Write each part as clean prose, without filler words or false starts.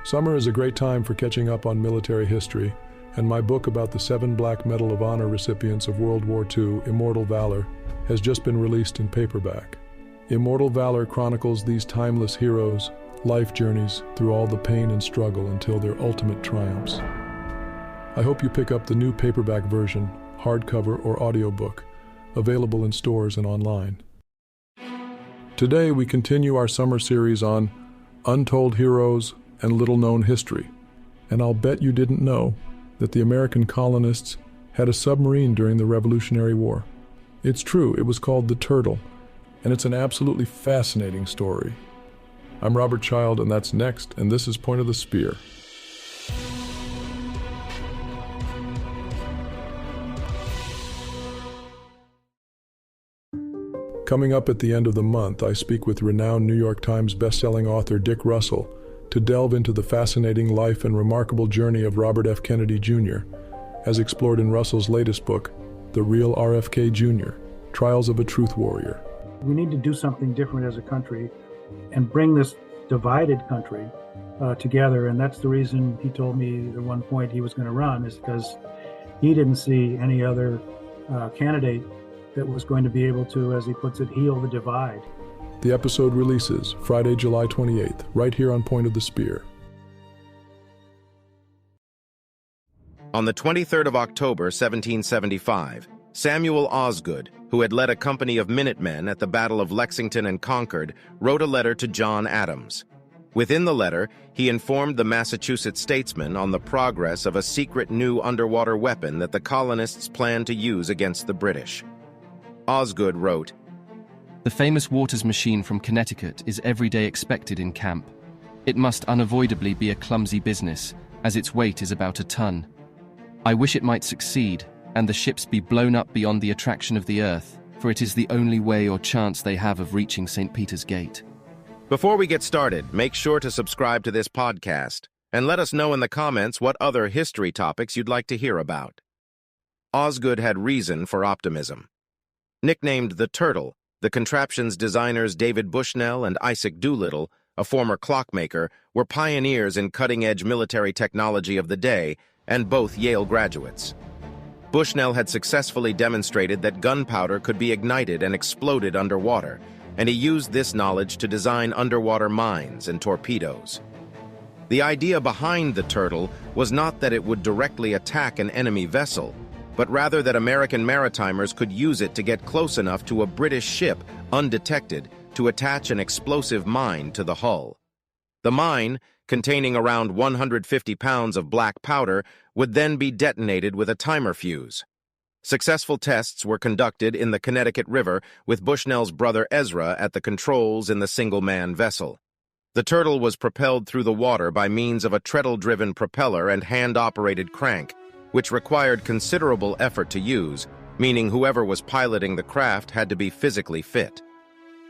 Summer is a great time for catching up on military history, and my book about the 7 Black Medal of Honor recipients of World War II, Immortal Valor, has just been released in paperback. Immortal Valor chronicles these timeless heroes' life journeys through all the pain and struggle until their ultimate triumphs. I hope you pick up the new paperback version, hardcover or audiobook, available in stores and online. Today we continue our summer series on Untold Heroes and Little-Known History, and I'll bet you didn't know that the American colonists had a submarine during the Revolutionary War. It's true, it was called the Turtle, and it's an absolutely fascinating story. I'm Robert Child, and that's next, and this is Point of the Spear. Coming up at the end of the month, I speak with renowned New York Times bestselling author Dick Russell to delve into the fascinating life and remarkable journey of Robert F. Kennedy Jr., as explored in Russell's latest book, The Real RFK Jr., Trials of a Truth Warrior. We need to do something different as a country and bring this divided country together, and that's the reason he told me at one point he was going to run, is because he didn't see any other candidate that was going to be able to, as he puts it, heal the divide. The episode releases Friday, July 28th, right here on Point of the Spear. On the 23rd of October, 1775, Samuel Osgood, who had led a company of Minutemen at the Battle of Lexington and Concord, wrote a letter to John Adams. Within the letter, he informed the Massachusetts statesman on the progress of a secret new underwater weapon that the colonists planned to use against the British. Osgood wrote, "The famous Waters machine from Connecticut is every day expected in camp. It must unavoidably be a clumsy business, as its weight is about a ton. I wish it might succeed, and the ships be blown up beyond the attraction of the earth, for it is the only way or chance they have of reaching St. Peter's Gate." Before we get started, make sure to subscribe to this podcast, and let us know in the comments what other history topics you'd like to hear about. Osgood had reason for optimism. Nicknamed the Turtle, the contraption's designers David Bushnell and Isaac Doolittle, a former clockmaker, were pioneers in cutting-edge military technology of the day, and both Yale graduates. Bushnell had successfully demonstrated that gunpowder could be ignited and exploded underwater, and he used this knowledge to design underwater mines and torpedoes. The idea behind the Turtle was not that it would directly attack an enemy vessel, but rather that American maritimers could use it to get close enough to a British ship, undetected, to attach an explosive mine to the hull. The mine, containing around 150 pounds of black powder, would then be detonated with a timer fuse. Successful tests were conducted in the Connecticut River with Bushnell's brother Ezra at the controls in the single-man vessel. The Turtle was propelled through the water by means of a treadle-driven propeller and hand-operated crank, which required considerable effort to use, meaning whoever was piloting the craft had to be physically fit.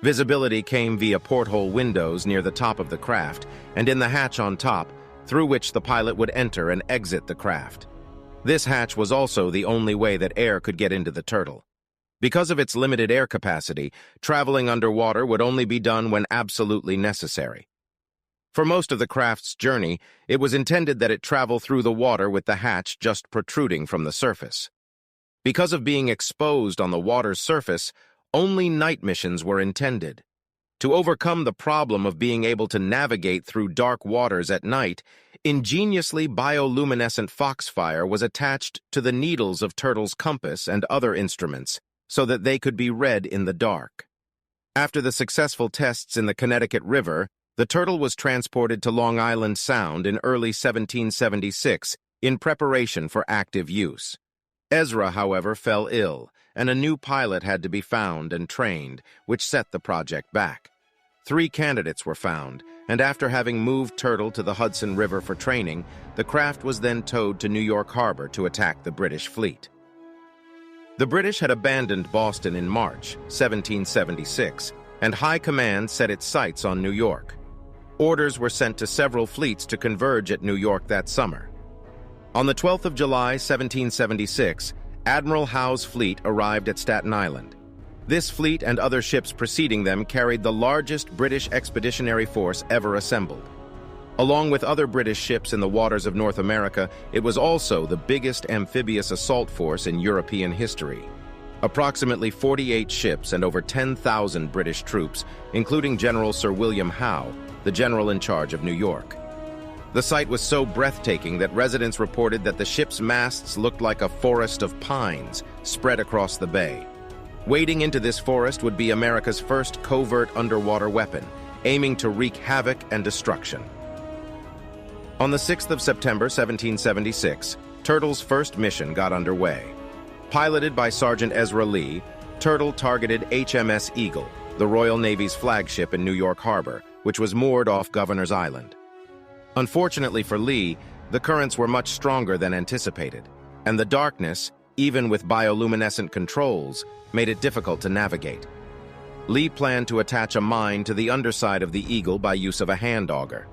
Visibility came via porthole windows near the top of the craft and in the hatch on top, through which the pilot would enter and exit the craft. This hatch was also the only way that air could get into the Turtle. Because of its limited air capacity, traveling underwater would only be done when absolutely necessary. For most of the craft's journey, it was intended that it travel through the water with the hatch just protruding from the surface. Because of being exposed on the water's surface, only night missions were intended. To overcome the problem of being able to navigate through dark waters at night, ingeniously bioluminescent foxfire was attached to the needles of Turtle's compass and other instruments, so that they could be read in the dark. After the successful tests in the Connecticut River, the Turtle was transported to Long Island Sound in early 1776 in preparation for active use. Ezra, however, fell ill, and a new pilot had to be found and trained, which set the project back. 3 candidates were found, and after having moved Turtle to the Hudson River for training, the craft was then towed to New York Harbor to attack the British fleet. The British had abandoned Boston in March 1776, and High Command set its sights on New York. Orders were sent to several fleets to converge at New York that summer. On the 12th of July, 1776, Admiral Howe's fleet arrived at Staten Island. This fleet and other ships preceding them carried the largest British expeditionary force ever assembled. Along with other British ships in the waters of North America, it was also the biggest amphibious assault force in European history. Approximately 48 ships and over 10,000 British troops, including General Sir William Howe, the general in charge of New York. The sight was so breathtaking that residents reported that the ship's masts looked like a forest of pines spread across the bay. Wading into this forest would be America's first covert underwater weapon, aiming to wreak havoc and destruction. On the 6th of September 1776, Turtle's first mission got underway. Piloted by Sergeant Ezra Lee, Turtle targeted HMS Eagle, the Royal Navy's flagship in New York Harbor, which was moored off Governor's Island. Unfortunately for Lee, the currents were much stronger than anticipated, and the darkness, even with bioluminescent controls, made it difficult to navigate. Lee planned to attach a mine to the underside of the Eagle by use of a hand auger.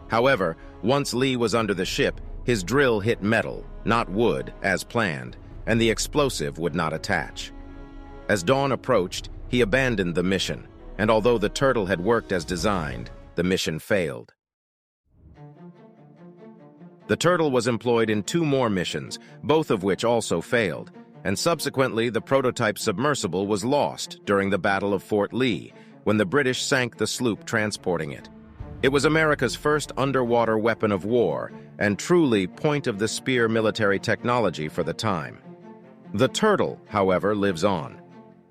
However, once Lee was under the ship, his drill hit metal, not wood, as planned, and the explosive would not attach. As dawn approached, he abandoned the mission, and although the Turtle had worked as designed, the mission failed. The Turtle was employed in 2 more missions, both of which also failed, and subsequently the prototype submersible was lost during the Battle of Fort Lee, when the British sank the sloop transporting it. It was America's first underwater weapon of war, and truly point-of-the-spear military technology for the time. The Turtle, however, lives on.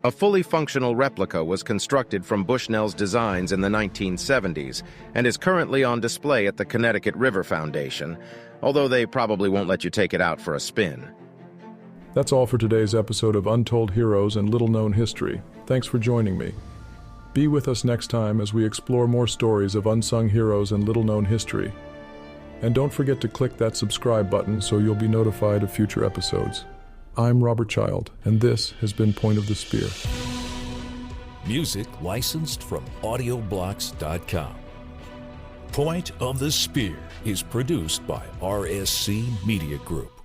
A fully functional replica was constructed from Bushnell's designs in the 1970s and is currently on display at the Connecticut River Foundation, although they probably won't let you take it out for a spin. That's all for today's episode of Untold Heroes and Little-Known History. Thanks for joining me. Be with us next time as we explore more stories of unsung heroes and little-known history. And don't forget to click that subscribe button so you'll be notified of future episodes. I'm Robert Child, and this has been Point of the Spear. Music licensed from audioblocks.com. Point of the Spear is produced by RSC Media Group.